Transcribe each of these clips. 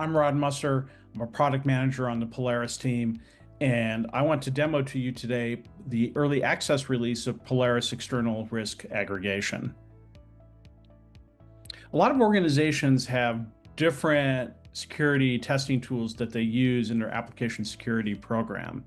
I'm Rod Musser. I'm a product manager on the Polaris team, and I want to demo to you today the early access release of Polaris External Risk Aggregation. A lot of organizations have different security testing tools that they use in their application security program.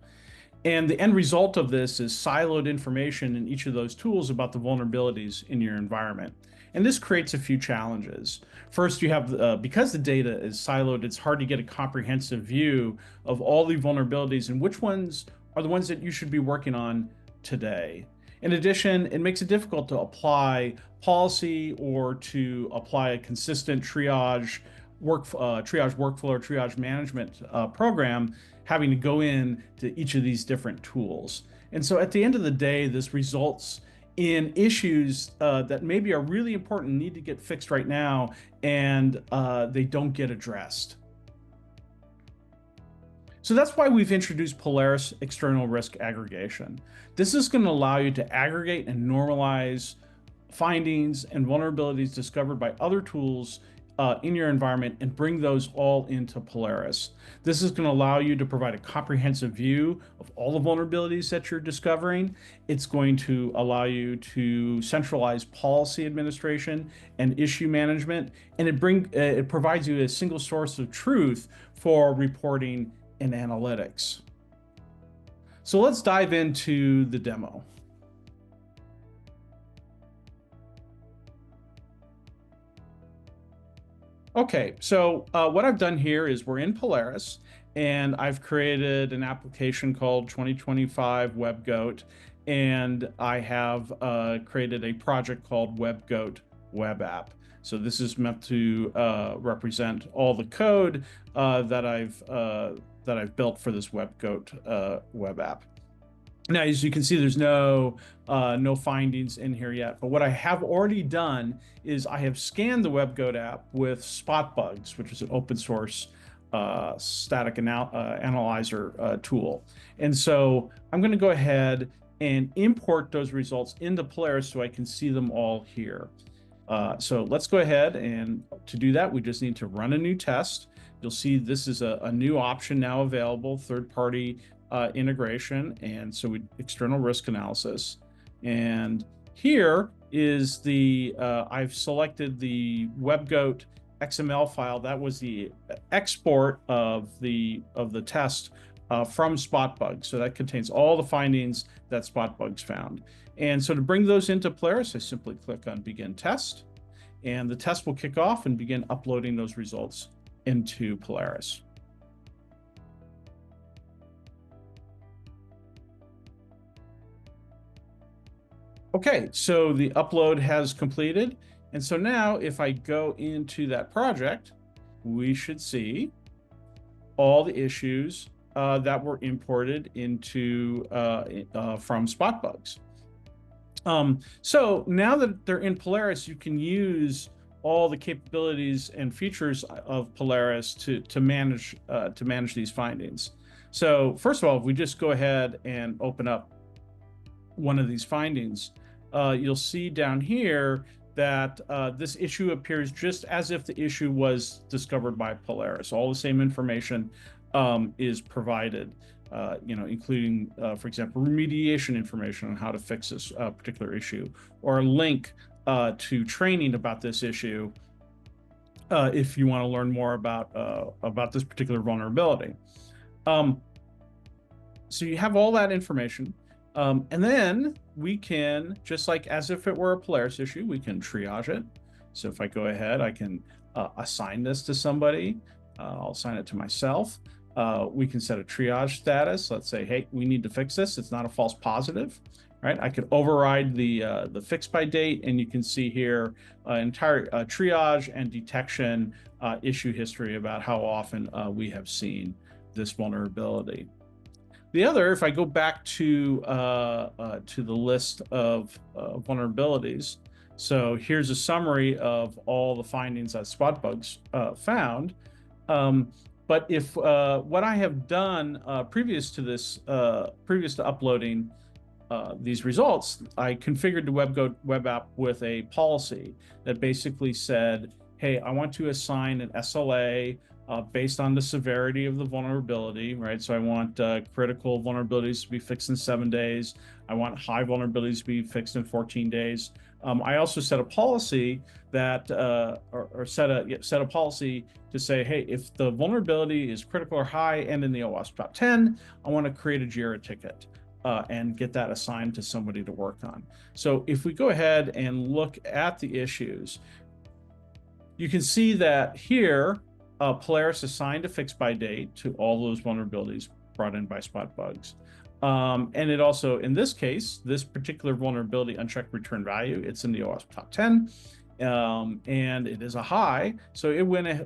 And the end result of this is siloed information in each of those tools about the vulnerabilities in your environment. And this creates a few challenges. First, you have, because the data is siloed, it's hard to get a comprehensive view of all the vulnerabilities and which ones are the ones that you should be working on today. In addition, it makes it difficult to apply policy or to apply a consistent triage workflow or triage management program, having to go in to each of these different tools. And so at the end of the day, this results in issues that maybe are really important and need to get fixed right now, and they don't get addressed. So that's why we've introduced Polaris External Risk Aggregation. This is going to allow you to aggregate and normalize findings and vulnerabilities discovered by other tools in your environment and bring those all into Polaris. This is going to allow you to provide a comprehensive view of all the vulnerabilities that you're discovering. It's going to allow you to centralize policy administration and issue management, and it provides you a single source of truth for reporting and analytics. So let's dive into the demo. Okay, so what I've done here is we're in Polaris, and I've created an application called 2025 WebGoat, and I have created a project called WebGoat Web App. So this is meant to represent all the code that I've built for this WebGoat web app. Now, as you can see, there's no findings in here yet, but what I have already done is I have scanned the WebGoat app with Spot Bugs, which is an open source static analyzer tool. And so I'm going to go ahead and import those results into Polaris so I can see them all here. So let's go ahead, and to do that, we just need to run a new test. You'll see this is a new option now available, third-party integration, and so external risk analysis. And here is the I've selected the WebGoat XML file. That was the export of the test from Spotbug. So that contains all the findings that Spotbug's found. And so to bring those into Polaris, I simply click on Begin Test, and the test will kick off and begin uploading those results into Polaris. Okay, so the upload has completed. And so now if I go into that project, we should see all the issues that were imported into from Spotbugs. So now that they're in Polaris, you can use all the capabilities and features of Polaris to manage these findings. So first of all, if we just go ahead and open up one of these findings, you'll see down here that this issue appears just as if the issue was discovered by Polaris. All the same information is provided, including, for example, remediation information on how to fix this particular issue, or a link to training about this issue if you want to learn more about this particular vulnerability. So you have all that information. And then we can, just like as if it were a Polaris issue, we can triage it. So if I go ahead, I can assign this to somebody. I'll assign it to myself. We can set a triage status. Let's say, hey, we need to fix this. It's not a false positive, right? I could override the fix by date, and you can see here entire triage and detection issue history about how often we have seen this vulnerability. The other, if I go back to the list of vulnerabilities, so here's a summary of all the findings that Spotbugs found. But if what I have done previous to uploading these results, I configured the WebGoat web app with a policy that basically said, hey, I want to assign an SLA based on the severity of the vulnerability, right? So I want critical vulnerabilities to be fixed in 7 days. I want high vulnerabilities to be fixed in 14 days. I also set a policy that, or set a policy to say, hey, if the vulnerability is critical or high and in the OWASP top 10, I want to create a Jira ticket and get that assigned to somebody to work on. So if we go ahead and look at the issues, you can see that here, Polaris assigned a fix by date to all those vulnerabilities brought in by spot bugs. And it also, in this case, this particular vulnerability, unchecked return value, it's in the OWASP top 10, and it is a high. So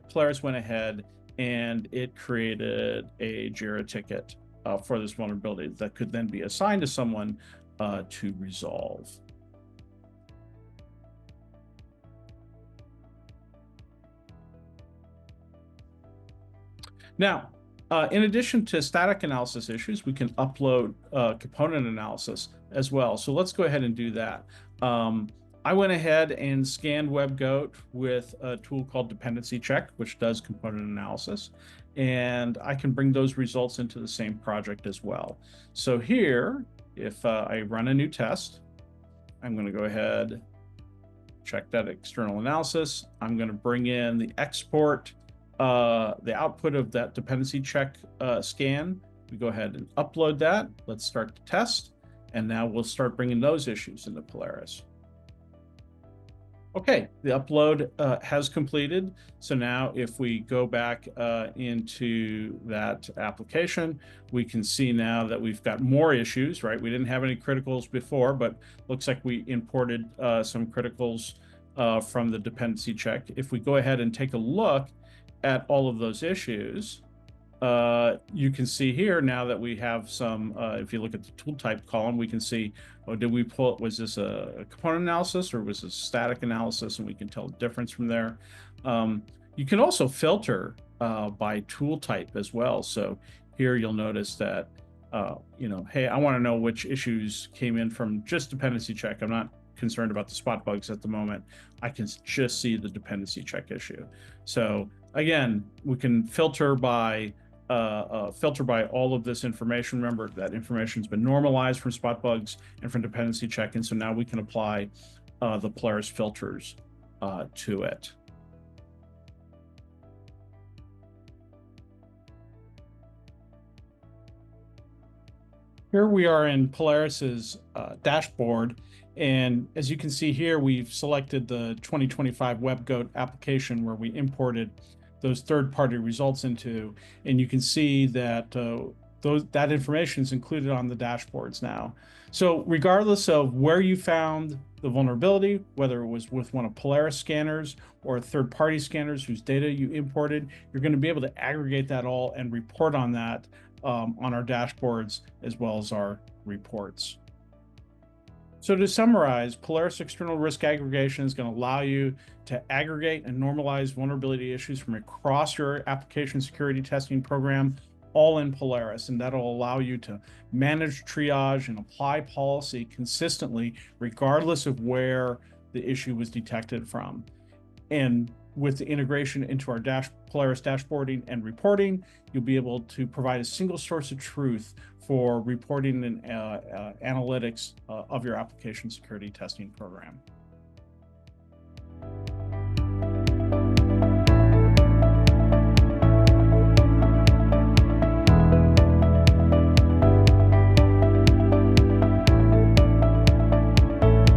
Polaris went ahead and it created a Jira ticket for this vulnerability that could then be assigned to someone to resolve. Now, in addition to static analysis issues, we can upload component analysis as well. So let's go ahead and do that. I went ahead and scanned WebGoat with a tool called Dependency Check, which does component analysis. And I can bring those results into the same project as well. So here, if I run a new test, I'm going to go ahead, check that external analysis. I'm going to bring in the export, the output of that dependency check scan. We go ahead and upload that. Let's start the test. And now we'll start bringing those issues into Polaris. Okay, the upload has completed. So now if we go back into that application, we can see now that we've got more issues, right? We didn't have any criticals before, but looks like we imported some criticals from the dependency check. If we go ahead and take a look at all of those issues, you can see here now that we have some, if you look at the tool type column, we can see, oh, was this a component analysis or was this static analysis? And we can tell the difference from there. You can also filter by tool type as well. So here you'll notice that, hey, I want to know which issues came in from just dependency check. I'm not concerned about the spot bugs at the moment. I can just see the dependency check issue. So again, we can filter by all of this information. Remember that information's been normalized from spot bugs and from dependency check, and so now we can apply the Polaris filters to it. Here we are in Polaris's dashboard, and as you can see here, we've selected the 2025 WebGoat application where we imported those third-party results into, and you can see that that information is included on the dashboards now. So regardless of where you found the vulnerability, whether it was with one of Polaris scanners or third-party scanners whose data you imported, you're going to be able to aggregate that all and report on that on our dashboards as well as our reports. So to summarize, Polaris External Risk Aggregation is going to allow you to aggregate and normalize vulnerability issues from across your application security testing program, all in Polaris. And that'll allow you to manage triage and apply policy consistently, regardless of where the issue was detected from. And with the integration into our Polaris dashboarding and reporting, you'll be able to provide a single source of truth for reporting and analytics of your application security testing program.